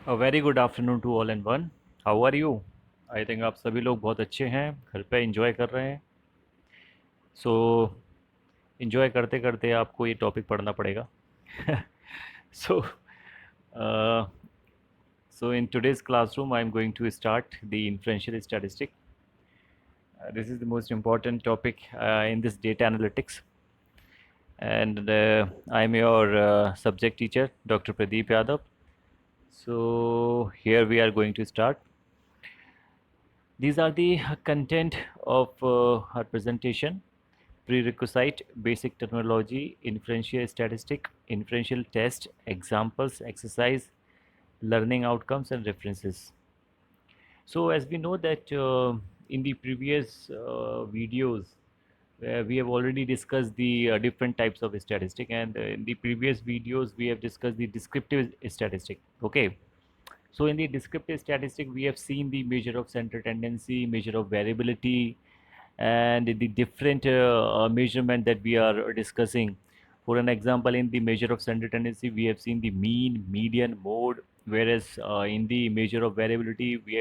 Very good afternoon to all and one. How are you? I think आप सभी लोग बहुत अच्छे हैं, घर पे एंजॉय कर रहे हैं। सो एंजॉय करते करते आपको ये टॉपिक पढ़ना पड़ेगा। सो so in today's classroom I am going to start the inferential statistic. This is the most important topic in this data analytics, and I am your subject teacher, Dr. Pradeep Yadav. So here we are going to start. These are the content of our presentation: prerequisite, basic terminology, inferential statistic, inferential test, examples, exercise, learning outcomes, and references. So as we know that in the previous videos, we have already discussed the different types of statistic, and in the previous videos we have discussed the descriptive statistic. Okay. So in the descriptive statistic, we have seen the measure of center tendency, measure of variability, and the different measurement that we are discussing. For an example, in the measure of center tendency, we have seen the mean, median, mode, whereas in the measure of variability, we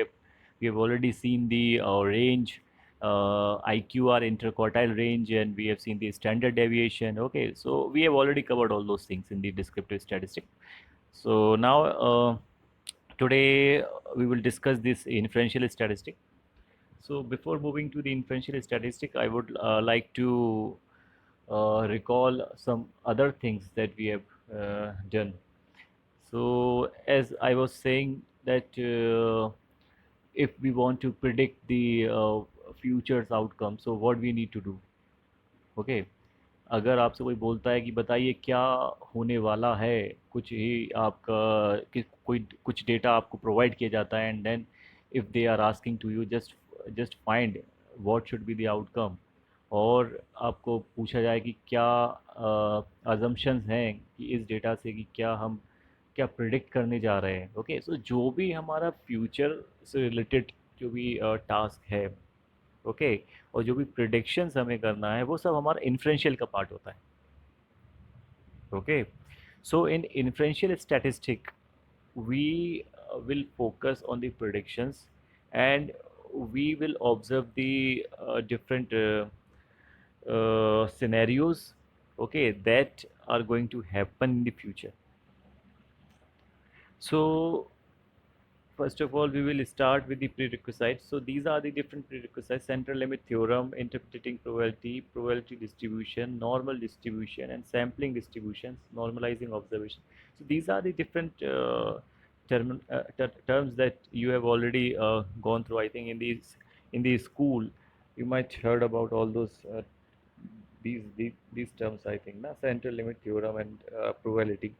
have already seen the range, IQR, interquartile range, and we have seen the standard deviation. Okay, so we have already covered all those things in the descriptive statistic. So now today we will discuss this inferential statistic. So before moving to the inferential statistic, I would like to recall some other things that we have done. So as I was saying that if we want to predict the future's outcome, so what we need to do? Okay. अगर आपसे कोई बोलता है कि बताइए क्या होने वाला है, कुछ ही आपका कि कोई कुछ डेटा आपको प्रोवाइड किया जाता है, and then if they are asking to you just just find what should be the outcome, और आपको पूछा जाए कि क्या अजम्पशंस हैं कि इस डेटा से कि क्या हम क्या प्रिडिक्ट करने जा रहे हैं। ओके, सो जो भी हमारा फ्यूचर से रिलेटेड जो भी टास्क है, ओके, और जो भी प्रिडिक्शंस हमें करना है वो सब हमारा इन्फ्रेंशियल का पार्ट होता है। Okay, so in inferential statistic we will focus on the predictions, and we will observe the different scenarios, okay, that are going to happen in the future. So first of all, we will start with the prerequisites. So these are the different prerequisites: central limit theorem, interpreting probability, probability distribution, normal distribution, and sampling distributions, normalizing observation. So these are the different terms that you have already gone through. I think in the school, you might heard about all those these terms. I think ना, central limit theorem and probability.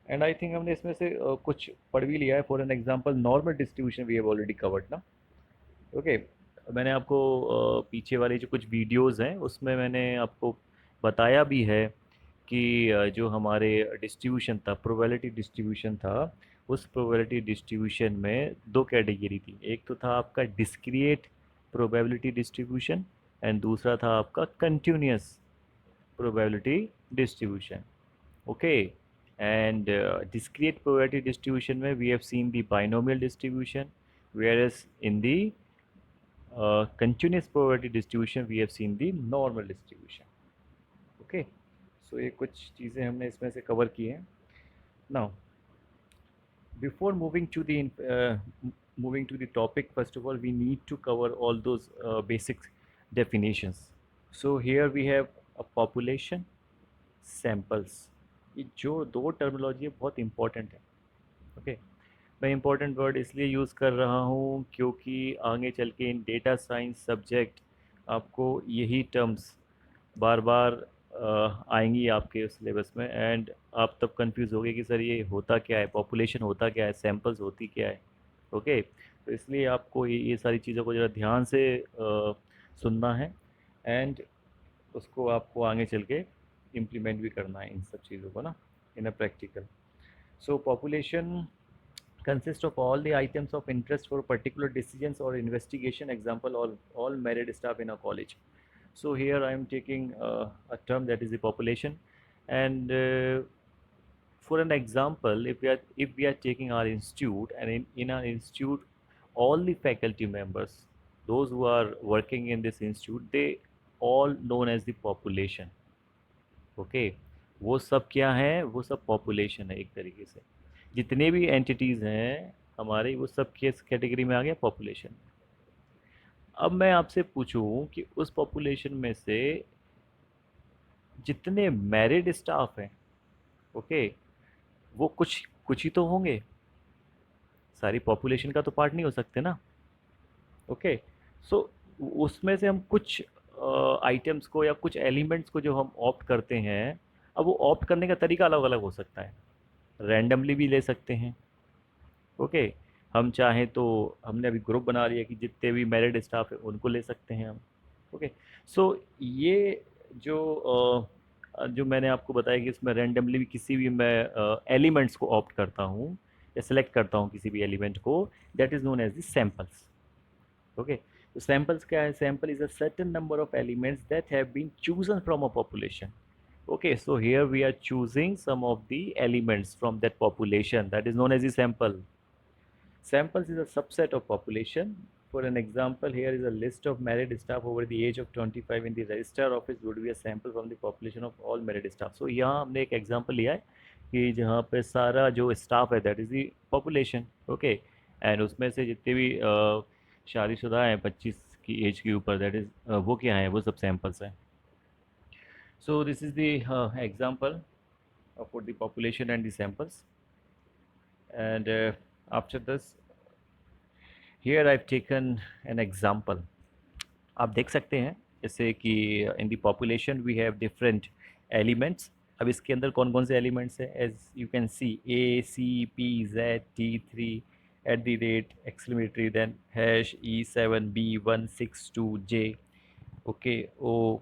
And I think हमने इसमें से कुछ पढ़ भी लिया है। For an example, normal distribution we have already covered ना। ओके, मैंने आपको पीछे वाली जो कुछ वीडियोस हैं उसमें मैंने आपको बताया भी है कि जो हमारे डिस्ट्रीब्यूशन था, प्रोबेबिलिटी डिस्ट्रीब्यूशन था, उस प्रोबेबिलिटी डिस्ट्रीब्यूशन में दो कैटेगरी थी। एक तो था आपका डिस्क्रिएट प्रोबेबिलिटी डिस्ट्रीब्यूशन, एंड दूसरा था आपका continuous probability distribution. Okay, and discrete probability distribution में we have seen the binomial distribution, whereas in the continuous probability distribution we have seen the normal distribution. Okay, so ये कुछ चीज़ें हमने इसमें से कवर की हैं। Now before moving to the topic, first of all we need to cover all those basic definitions. So here we have a population, samples. ये जो दो टर्मिनोलॉजी है बहुत इंपॉर्टेंट है। ओके, मैं इंपॉर्टेंट वर्ड इसलिए यूज़ कर रहा हूँ क्योंकि आगे चल के इन डेटा साइंस सब्जेक्ट आपको यही टर्म्स बार बार आएंगी आपके सिलेबस में, एंड आप तब कंफ्यूज होगे कि सर ये होता क्या है, पॉपुलेशन होता क्या है, सैम्पल्स होती क्या है। ओके, तो इसलिए आपको ये सारी चीज़ों को ज़रा ध्यान से सुनना है, एंड उसको आपको आगे चल के इम्प्लीमेंट भी करना है इन सब चीज़ों को ना, in a practical. So population consist of all the items of interest for particular decisions or investigation. Example, all married staff in a college. So here I am taking a term that is the population, and for an example, if we are taking our institute, and in our institute, all the faculty members, those who are working in this institute, they all known as the population. Okay, वो सब क्या है, वो सब population है एक तरीके से। जितने भी एंटिटीज़ हैं हमारे, वो सब किस कैटेगरी में आ गया, पॉपुलेशन। अब मैं आपसे पूछूं कि उस पॉपुलेशन में से जितने मैरिड स्टाफ हैं, ओके, वो कुछ कुछ ही तो होंगे, सारी पॉपुलेशन का तो पार्ट नहीं हो सकते ना। ओके, सो उसमें से हम कुछ आइटम्स को या कुछ एलिमेंट्स को जो हम ऑप्ट करते हैं, अब वो ऑप्ट करने का तरीका अलग अलग हो सकता है। रैंडमली भी ले सकते हैं। ओके, हम चाहें तो हमने अभी ग्रुप बना लिया कि जितने भी मैरिड स्टाफ है उनको ले सकते हैं हम। ओके, सो ये जो जो मैंने आपको बताया कि इसमें रैंडमली भी किसी भी मैं एलिमेंट्स को ऑप्ट करता हूँ या सेलेक्ट करता हूँ किसी भी एलिमेंट को, that is known as the samples. Okay, तो सैम्पल्स क्या है, sample is a certain number of elements that have been chosen from a population. Okay, so here we are choosing some of the elements from that population, that is known as the sample. Samples is a subset of population. For an example, here is a list of married staff over the age of 25 in the register office would be a sample from the population of all married staff. So यहाँ हमने एक example लिया है कि जहाँ पे सारा जो staff है that is the population, okay, and उसमें से जितने भी शादीशुदा हैं 25 की एज के ऊपर, that is वो क्या है, वो सब samples हैं. So this is the example for the population and the samples, and after this, here I've taken an example. आप देख सकते हैं जैसे कि in the population we have different elements. अब इसके अंदर कौन कौन से एलिमेंट्स हैं, as you can see ACPZ T3 @ exclamatory then #E7B162J, okay, O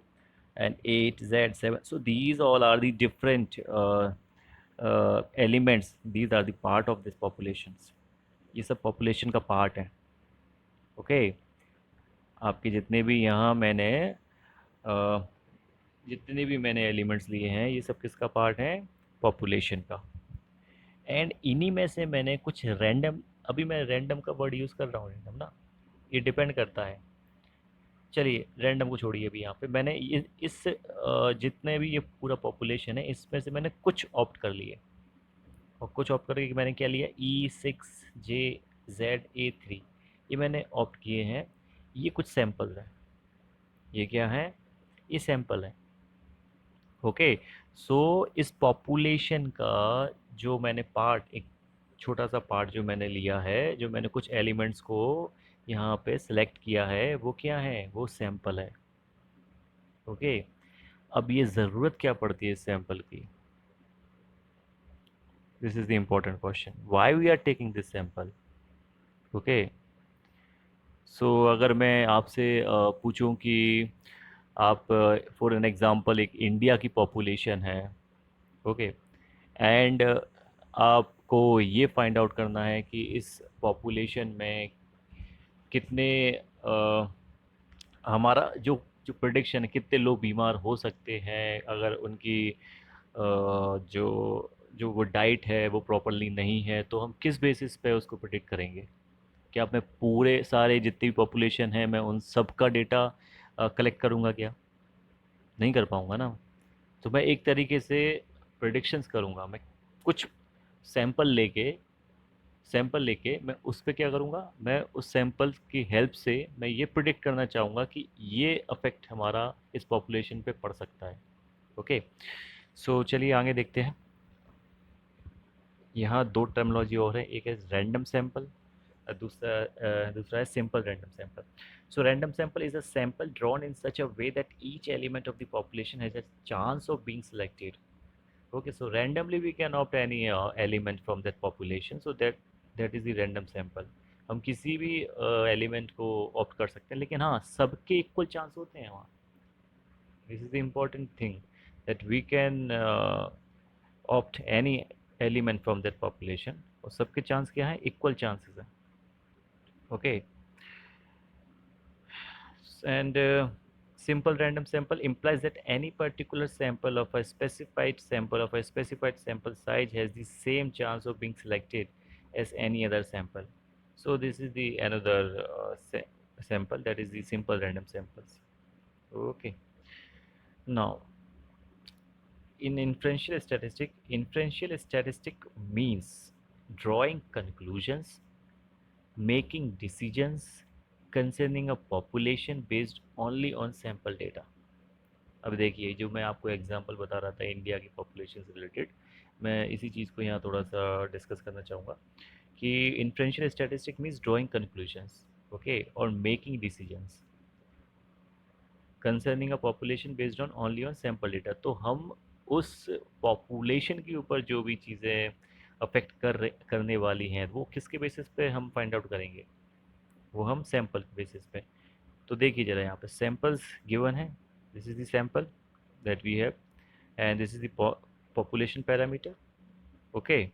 and 8Z7. So these all are the different elements, these are the part of this populations. ये सब population का पार्ट है। ओके, आपके जितने भी यहाँ मैंने जितने भी मैंने एलिमेंट्स लिए हैं, ये सब किसका पार्ट है, पॉपुलेशन का। एंड इन्हीं में से मैंने कुछ रैंडम, अभी मैं रैंडम का वर्ड यूज़ कर रहा हूँ, रैंडम ना, ये डिपेंड करता है। चलिए रैंडम को छोड़िए, अभी यहाँ पे मैंने इस जितने भी ये पूरा पॉपुलेशन है, इसमें से मैंने कुछ ऑप्ट कर लिए, और कुछ ऑप्ट करके मैंने क्या लिया, E6JZA3, ये मैंने ऑप्ट किए हैं। ये कुछ सैम्पल हैं, ये क्या है, ये सैम्पल है। ओके, सो इस पॉपुलेशन का जो मैंने पार्ट, एक छोटा सा पार्ट जो मैंने लिया है, जो मैंने कुछ एलिमेंट्स को यहाँ पे सिलेक्ट किया है, वो क्या है, वो सैम्पल है। ओके, अब ये ज़रूरत क्या पड़ती है इस सैम्पल की, this is the important question, why we are taking this sample. Okay, so अगर मैं आपसे पूछूं कि आप फॉर एन एग्ज़ाम्पल एक इंडिया की पॉपुलेशन है, ओके, एंड आपको ये फाइंड आउट करना है कि इस पॉपुलेशन में कितने हमारा जो जो प्रिडिक्शन है, कितने लोग बीमार हो सकते हैं अगर उनकी जो जो वो डाइट है वो प्रॉपरली नहीं है, तो हम किस बेसिस पे उसको प्रिडिक्ट करेंगे। क्या मैं पूरे सारे जितनी भी पॉपुलेशन है मैं उन सब का डेटा कलेक्ट करूँगा क्या, नहीं कर पाऊँगा ना। तो मैं एक तरीके से प्रिडिक्शंस करूँगा, मैं कुछ सैंपल लेके सैंपल लेके मैं उस पे क्या करूँगा, मैं उस सैंपल की हेल्प से मैं ये प्रिडिक्ट करना चाहूँगा कि ये अफेक्ट हमारा इस पॉपुलेशन पे पड़ सकता है। ओके, सो चलिए आगे देखते हैं। यहाँ दो टर्मिनोलॉजी और है, एक है रैंडम सैंपल, दूसरा है simple random sample. So random sample is a sample drawn in such a way that each element of the population has a chance of being selected. Okay, so randomly we can opt any element from that population, so that is the random sample. हम किसी भी element को opt कर सकते हैं, लेकिन हाँ सबके इक्वल चांस होते हैं वहाँ। This is the important thing, that we can opt any element from that population, और सबके चांस क्या है, इक्वल चांसेस हैं। Okay, and Simple random sample implies that any particular sample of a specified sample size has the same chance of being selected as any other sample. So this is the another sample, that is the simple random samples. Okay. Now, in inferential statistic means drawing conclusions, making decisions concerning a population based only on sample data. अब देखिए, जो मैं आपको example बता रहा था India की population से रिलेटेड, मैं इसी चीज़ को यहाँ थोड़ा सा डिस्कस करना चाहूँगा कि inferential statistic means drawing conclusions, okay, और making decisions concerning a population based on only on sample data. तो हम उस पॉपुलेशन के ऊपर जो भी चीज़ें अफेक्ट करने वाली हैं वो किसके बेसिस पे हम फाइंड आउट करेंगे, वो हम सैंपल के बेसिस पे। तो देखिए ज़रा यहाँ पे सैंपल्स गिवन है, this is the sample that we have and this is the population parameter, okay,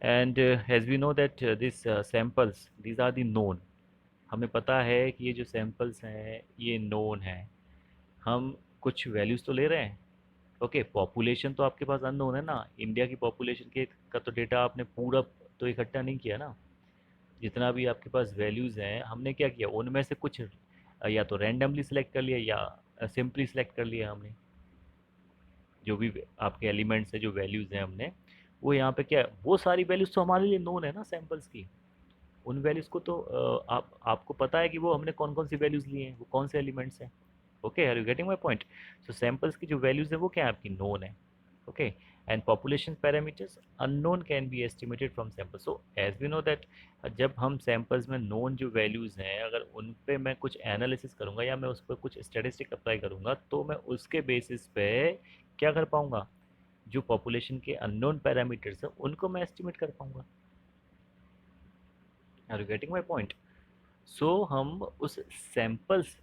and as we know that these samples, these are the known, हमें पता है कि ये जो सैंपल्स हैं ये नोन है, हम कुछ वैल्यूज़ तो ले रहे हैं, ओके। पॉपुलेशन तो आपके पास अननोन है ना, इंडिया की पॉपुलेशन के का तो डेटा आपने पूरा तो इकट्ठा नहीं किया ना, जितना भी आपके पास वैल्यूज़ हैं हमने क्या किया, उनमें से कुछ या तो रैंडमली सिलेक्ट कर लिया या सिंपली सिलेक्ट कर लिया हमने, जो भी आपके एलिमेंट्स है, जो वैल्यूज़ हैं हमने वो यहाँ पे क्या, वो सारी वैल्यूज़ तो हमारे लिए नोन है ना सैम्पल्स की, उन वैल्यूज़ को तो आपको पता है कि वो हमने कौन कौन सी वैल्यूज़ ली हैं, वो कौन से एलिमेंट्स हैं, okay, are you getting my point. So samples की जो वैल्यूज़ है वो क्या है आपकी नोन है, okay, and population parameters unknown can be estimated from sample. So as we know that जब हम सैम्पल्स में नोन जो वैल्यूज़ हैं अगर उन पे मैं कुछ एनालिसिस करूँगा या मैं उस पर कुछ स्टेटिस्टिक अप्लाई करूँगा तो मैं उसके बेसिस पे क्या कर पाऊँगा, जो पॉपुलेशन के अननोन पैरामीटर्स हैं उनको मैं एस्टिमेट कर पाऊँगा। Are you getting my point. So हम उस सैंपल्स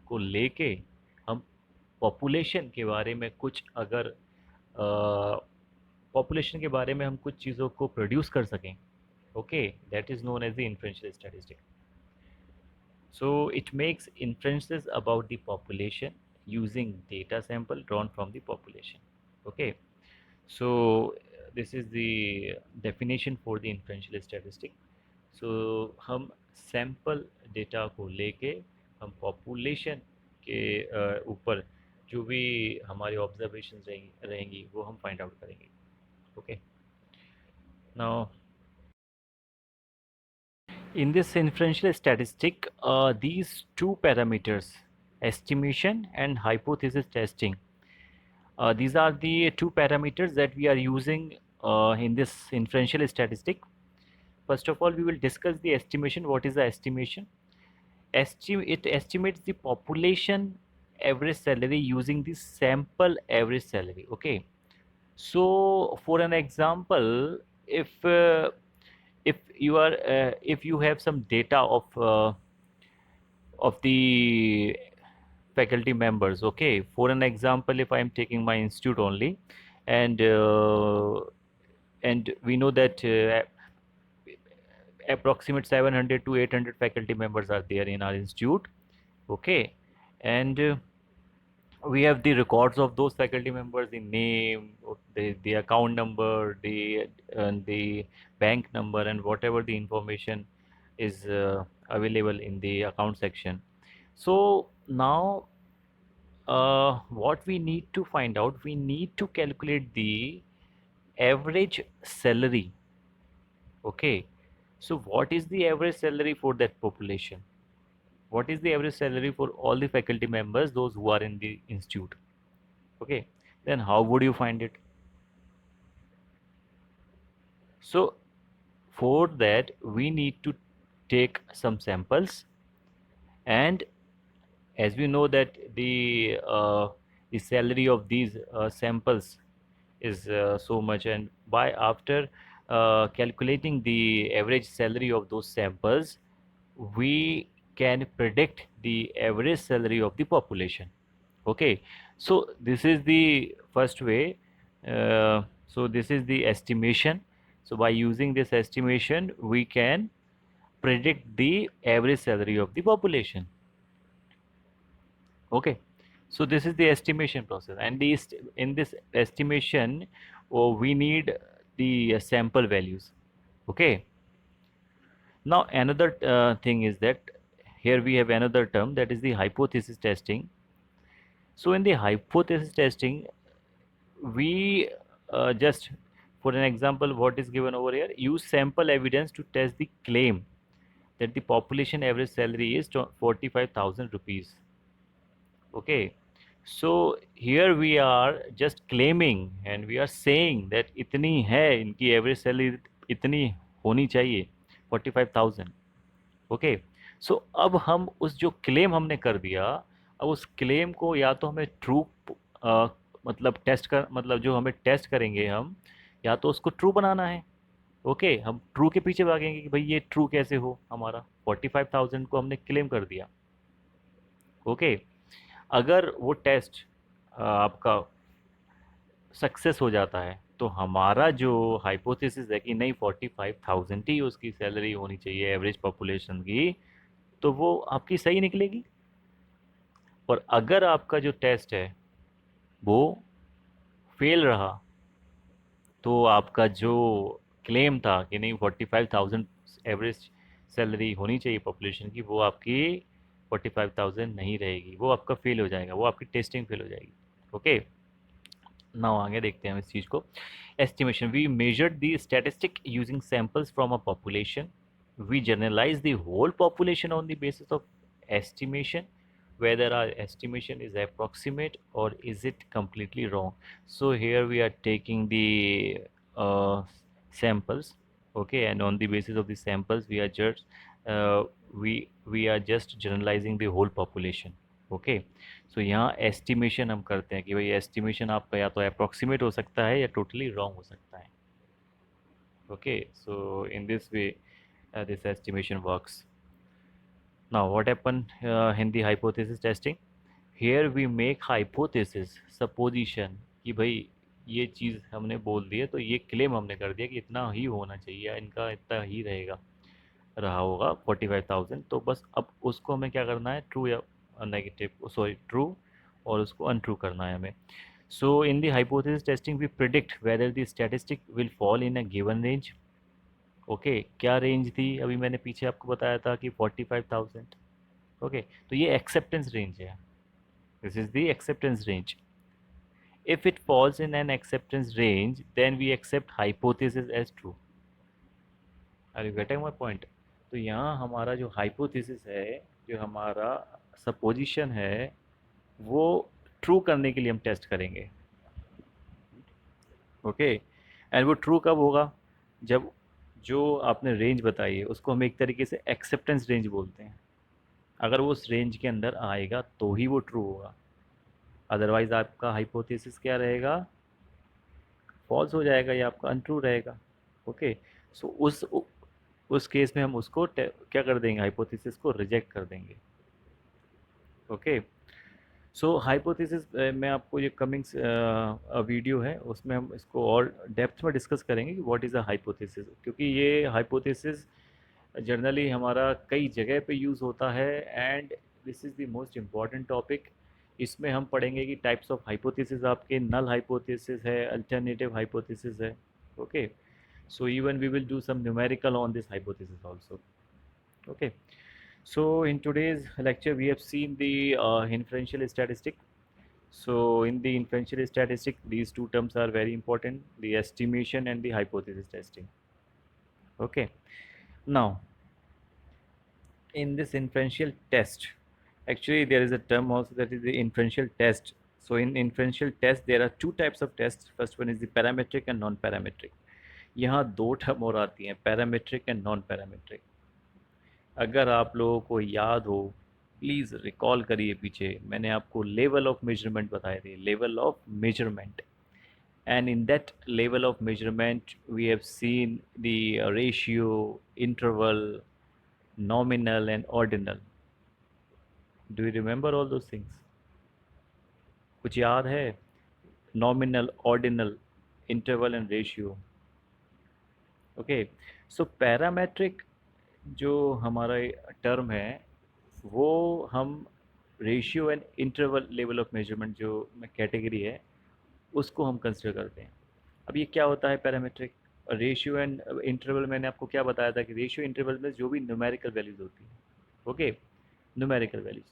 को लेके हम पॉपुलेशन के बारे में कुछ अगर पॉपुलेशन के बारे में हम कुछ चीज़ों को प्रोड्यूस कर सकें, okay, that is known as the inferential statistic. So it makes inferences about the population using data sample drawn from the population. Okay, so this is the definition for the inferential statistic. So हम sample data को लेके हम population के ऊपर जो भी हमारी observations रहेंगी वो हम find out करेंगे. Okay, now in this inferential statistic, these two parameters, estimation and hypothesis testing, these are the two parameters that we are using in this inferential statistic. First of all, we will discuss the estimation. What is the estimation? It estimates the population average salary using the sample average salary. Okay. So, for an example, if you are if you have some data of the faculty members, okay, for an example, if I am taking my institute only, and uh, and we know that approximate 700 to 800 faculty members are there in our institute, okay, and we have the records of those faculty members, the name, the account number, the bank number, and whatever the information is available in the account section. So now what we need to find out, we need to calculate the average salary, okay. So what is the average salary for that population, what is the average salary for all the faculty members, those who are in the institute, okay, then how would you find it? So for that we need to take some samples, and as we know that the salary of these samples is so much, and by after calculating the average salary of those samples we can predict the average salary of the population, okay. So this is the first way, so this is the estimation. So by using this estimation we can predict the average salary of the population, okay. So this is the estimation process, and in this estimation, we need the sample values. Okay. Now another thing is that here we have another term, that is the hypothesis testing. So in the hypothesis testing, we just for an example, what is given over here, use sample evidence to test the claim that the population average salary is 45,000 rupees. Okay, so here we are just claiming and we are saying that इतनी है इनकी average salary, इतनी होनी चाहिए 45,000. Okay, सो अब हम उस जो क्लेम हमने कर दिया, अब उस क्लेम को या तो हमें ट्रू मतलब टेस्ट कर, मतलब जो हमें टेस्ट करेंगे हम, या तो उसको ट्रू बनाना है. ओके, हम ट्रू के पीछे भागेंगे कि भाई ये ट्रू कैसे हो, हमारा 45,000 को हमने क्लेम कर दिया. ओके, अगर वो टेस्ट आपका सक्सेस हो जाता है तो हमारा जो हाइपोथेसिस है कि नहीं 45,000 ही उसकी सैलरी होनी चाहिए एवरेज पॉपुलेशन की, तो वो आपकी सही निकलेगी. और अगर आपका जो टेस्ट है वो फेल रहा, तो आपका जो क्लेम था कि नहीं 45,000 एवरेज सैलरी होनी चाहिए पॉपुलेशन की, वो आपकी 45,000 नहीं रहेगी, वो आपका फेल हो जाएगा, वो आपकी टेस्टिंग फेल हो जाएगी. ओके, नाउ आगे देखते हैं हम इस चीज़ को. Estimation, we measured the statistic using samples from a population. We generalize the whole population on the basis of estimation, whether our estimation is approximate or is it completely wrong. So here we are taking the samples, okay, and on the basis of the samples we are just uh, we are just generalizing the whole population. Okay, so यहाँ estimation हम करते हैं कि भाई estimation आपका या तो approximate हो सकता है या टोटली रॉन्ग हो सकता है. Okay, so in this way this estimation works. Now what happened in the hypothesis testing? Here we make hypothesis, supposition कि भाई ये चीज़ हमने बोल दी है, तो ये क्लेम हमने कर दिया कि इतना ही होना चाहिए, इनका इतना ही रहेगा, रहा होगा 45,000. तो बस अब उसको हमें क्या करना है, ट्रू या नेगेटिव, सॉरी ट्रू, और उसको अनट्रू करना है हमें. So in the hypothesis testing we predict whether the statistic will fall in a given range. Okay, क्या रेंज थी, अभी मैंने पीछे आपको बताया था कि 45,000. ओके, तो ये एक्सेप्टेंस रेंज है, this is the acceptance range. If it falls in an acceptance range then we accept hypothesis as true. Are you getting my point? तो यहाँ हमारा जो हाइपोथेसिस है, जो हमारा सपोजिशन है, वो ट्रू करने के लिए हम टेस्ट करेंगे. ओके, एंड वो ट्रू कब होगा, जब जो आपने रेंज बताई है उसको हम एक तरीके से एक्सेप्टेंस रेंज बोलते हैं. अगर वो उस रेंज के अंदर आएगा तो ही वो ट्रू होगा, अदरवाइज आपका हाइपोथेसिस क्या रहेगा, फॉल्स हो जाएगा या आपका अनट्रू रहेगा. ओके, सो उस केस में हम उसको क्या कर देंगे, हाइपोथेसिस को रिजेक्ट कर देंगे. ओके, सो हाइपोथेसिस मैं आपको ये कमिंग वीडियो है उसमें हम इसको और डेप्थ में डिस्कस करेंगे कि व्हाट इज़ अ हाइपोथेसिस, क्योंकि ये हाइपोथेसिस जनरली हमारा कई जगह पे यूज़ होता है, and this is the most important topic. इसमें हम पढ़ेंगे कि टाइप्स ऑफ हाइपोथेसिस आपके नल हाइपोथेसिस है, अल्टरनेटिव हाइपोथेसिस है. Okay, so even we will do some numerical on this hypothesis also. Okay, so in today's lecture we have seen the inferential statistic. So in the inferential statistic these two terms are very important, the estimation and the hypothesis testing. Okay, now in this inferential test, actually there is a term also, that is the inferential test. So in inferential test there are two types of tests. First one is the parametric and non-parametric. यहाँ दो term और आती हैं, parametric and non parametric. अगर आप लोगों को याद हो, प्लीज़ रिकॉल करिए, पीछे मैंने आपको लेवल ऑफ मेजरमेंट बताए थे, level of measurement. And in that level of measurement we have seen the ratio, interval, nominal and ordinal. Do you remember all those things? कुछ याद है? Nominal, ordinal, interval and ratio. Okay, so parametric जो हमारा term है, वो हम ratio and interval level of measurement जो category है उसको हम कंसिडर करते हैं। अब ये क्या होता है पैरामीट्रिक? रेशियो एंड इंटरवल मैंने आपको क्या बताया था कि रेशियो इंटरवल में जो भी न्यूमेरिकल वैल्यूज होती हैं, ओके, न्यूमेरिकल वैल्यूज,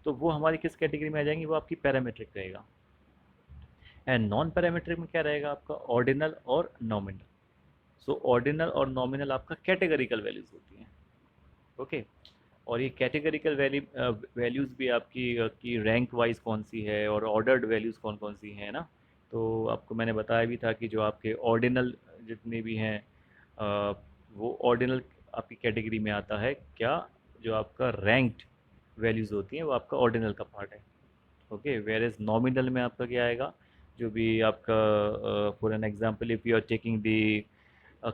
तो वो हमारी किस कैटेगरी में आ जाएंगी? वो आपकी पैरामीट्रिक रहेगा। एंड नॉन पैरामीट्रिक में क्या रहेगा आपका? ऑर्डिनल और नॉमिनल। सो ऑर्डिनल और नॉमिनल आपका कैटेगरिकल वैल्यूज होती हैं, ओके। और ये कैटेगरिकल वैल्यूज़ भी आपकी की रैंक वाइज कौन सी है और ऑर्डर्ड वैल्यूज़ कौन कौन सी हैं ना। तो आपको मैंने बताया भी था कि जो आपके ऑर्डिनल जितने भी हैं अ, वो ऑर्डिनल आपकी कैटेगरी में आता है क्या? जो आपका रैंक्ड वैल्यूज़ होती हैं वो आपका ऑर्डिनल का पार्ट है, ओके। वेयर इज नॉमिनल में आपका क्या आएगा? जो भी आपका for an example if you are taking the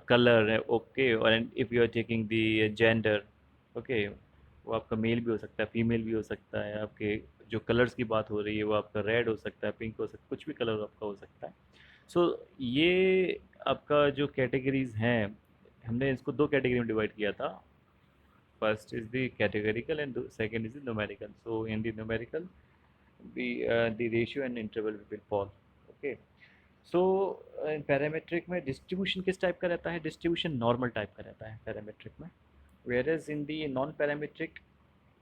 colour, okay, और if you are taking the gender, okay, वो आपका मेल भी हो सकता है, फीमेल भी हो सकता है। आपके जो कलर्स की बात हो रही है वो आपका रेड हो सकता है, पिंक हो सकता है, कुछ भी कलर आपका हो सकता है। सो ये आपका जो कैटेगरीज हैं, हमने इसको दो कैटेगरी में डिवाइड किया था। First is the categorical and second is the numerical. So in the numerical the ratio and interval will fall, okay। So parametric में डिस्ट्रीब्यूशन किस टाइप का रहता है? डिस्ट्रीब्यूशन नॉर्मल टाइप का रहता है पैरामेट्रिक में। Whereas in the non parametric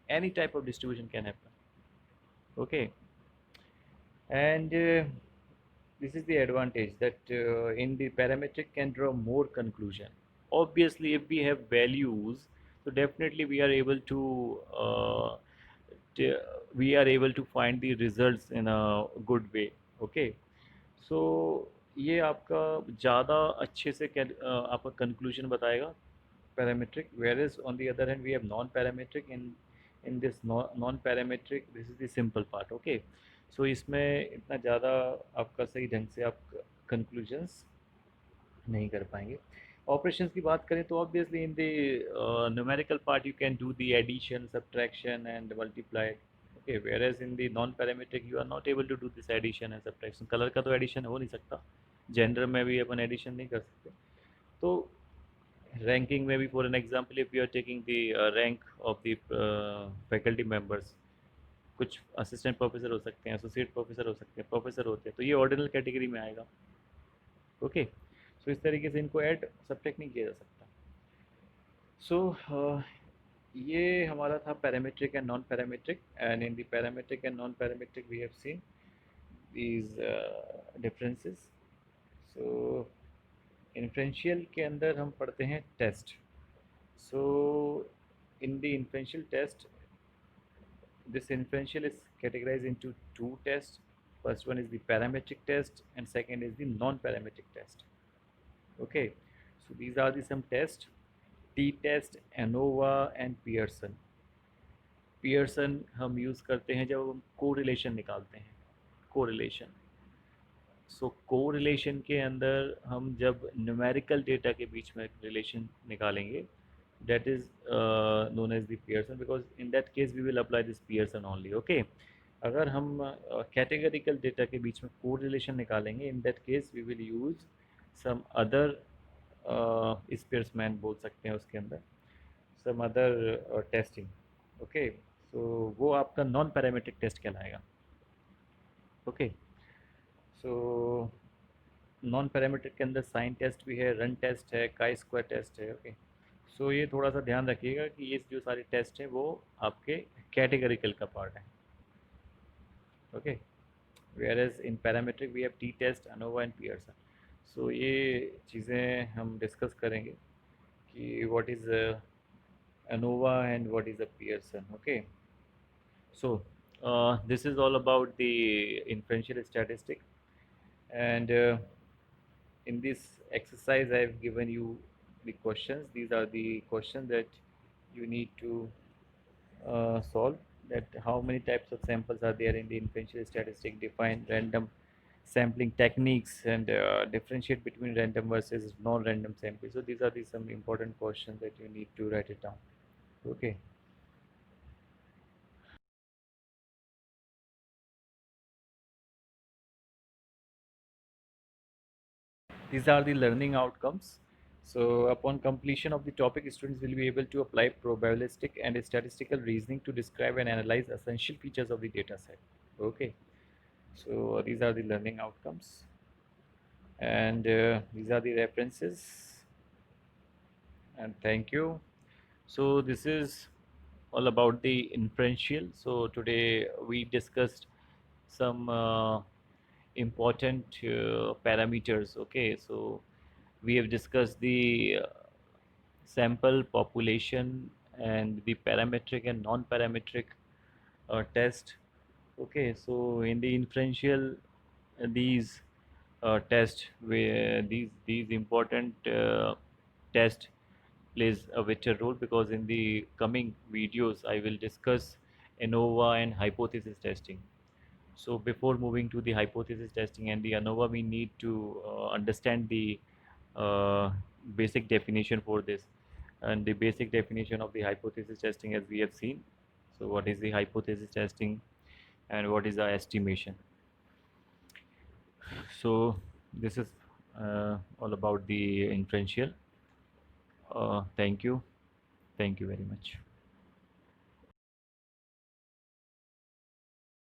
any type of distribution can happen, okay। And this is the advantage that in the parametric can draw more conclusion. Obviously if we have values, so definitely we are able to t- we are able to find the results in a good way, okay। So ये आपका ज़्यादा अच्छे से आपका conclusion बताएगा parametric. Whereas on the other hand we have non parametric. In this non parametric this is the simple part, okay. So इसमें इतना ज़्यादा आपका सही ढंग से आप कंक्लूजन्स नहीं कर पाएंगे। ऑपरेशंस की बात करें तो obviously in the numerical part you can do the addition, subtraction and multiply, okay. Whereas in the non parametric you are not able to do this addition and subtraction. Colour का तो addition हो नहीं सकता, gender में भी अपन addition नहीं कर सकते। तो रैंकिंग में भी for an example if you are taking the rank of the faculty members, कुछ असिस्टेंट प्रोफेसर हो सकते हैं, एसोसिएट प्रोफेसर हो सकते हैं, प्रोफेसर होते हैं, तो ये ऑर्डिनल कैटेगरी में आएगा, ओके। सो इस तरीके से इनको ऐड सब्ट्रैक्ट नहीं किया जा सकता। सो ये हमारा था parametric and non parametric. And in the parametric and non parametric we have seen these differences। So inferential के अंदर हम पढ़ते हैं test. So in the inferential test, this inferential is categorized into two tests. First one is the parametric test and second is the non-parametric test, okay। So these are the some tests: t-test, ANOVA and Pearson। Pearson हम use करते हैं जब हम correlation निकालते हैं, correlation. सो correlation के अंदर हम जब न्यूमेरिकल डेटा के बीच में रिलेशन निकालेंगे, that is known as the Pearson, because in that case we will apply this Pearson only, okay। अगर हम कैटेगरिकल डेटा के बीच में कोरिलेशन निकालेंगे, in that case we will use some other Spearman बोल सकते हैं उसके अंदर, some other testing, okay. So वो आपका नॉन पैरामेट्रिक टेस्ट कहलाएगा, ओके। सो नॉन पैरामीट्रिक के अंदर साइन टेस्ट भी है, रन टेस्ट है, काई स्क्वायर टेस्ट है, ओके। सो ये थोड़ा सा ध्यान रखिएगा कि ये जो सारे टेस्ट हैं वो आपके कैटेगरिकल का पार्ट है, okay. Whereas in parametric we have T test, ANOVA and Pearson. So ये चीज़ें हम डिस्कस करेंगे कि what is ANOVA and what is a Pearson, okay. So this is all about the inferential statistic, and in this exercise I have given you the questions. These are the questions that you need to solve. That how many types of samples are there in the inferential statistic, define random sampling techniques, and differentiate between random versus non-random samples. So these are the some important questions that you need to write it down, okay. These are the learning outcomes. So upon completion of the topic, students will be able to apply probabilistic and statistical reasoning to describe and analyze essential features of the data set. Okay, so these are the learning outcomes, and these are the references, and thank you. So this is all about the inferential. So today we discussed some important parameters. Okay, so we have discussed the sample population and the parametric and non-parametric test. Okay, so in the inferential, these test where these important test plays a vital role, because in the coming videos I will discuss ANOVA and hypothesis testing. So before moving to the hypothesis testing and the ANOVA, we need to understand the uh, basic definition for this, and the basic definition of the hypothesis testing as we have seen. So what is the hypothesis testing and what is the estimation? So this is all about the inferential. Thank you very much.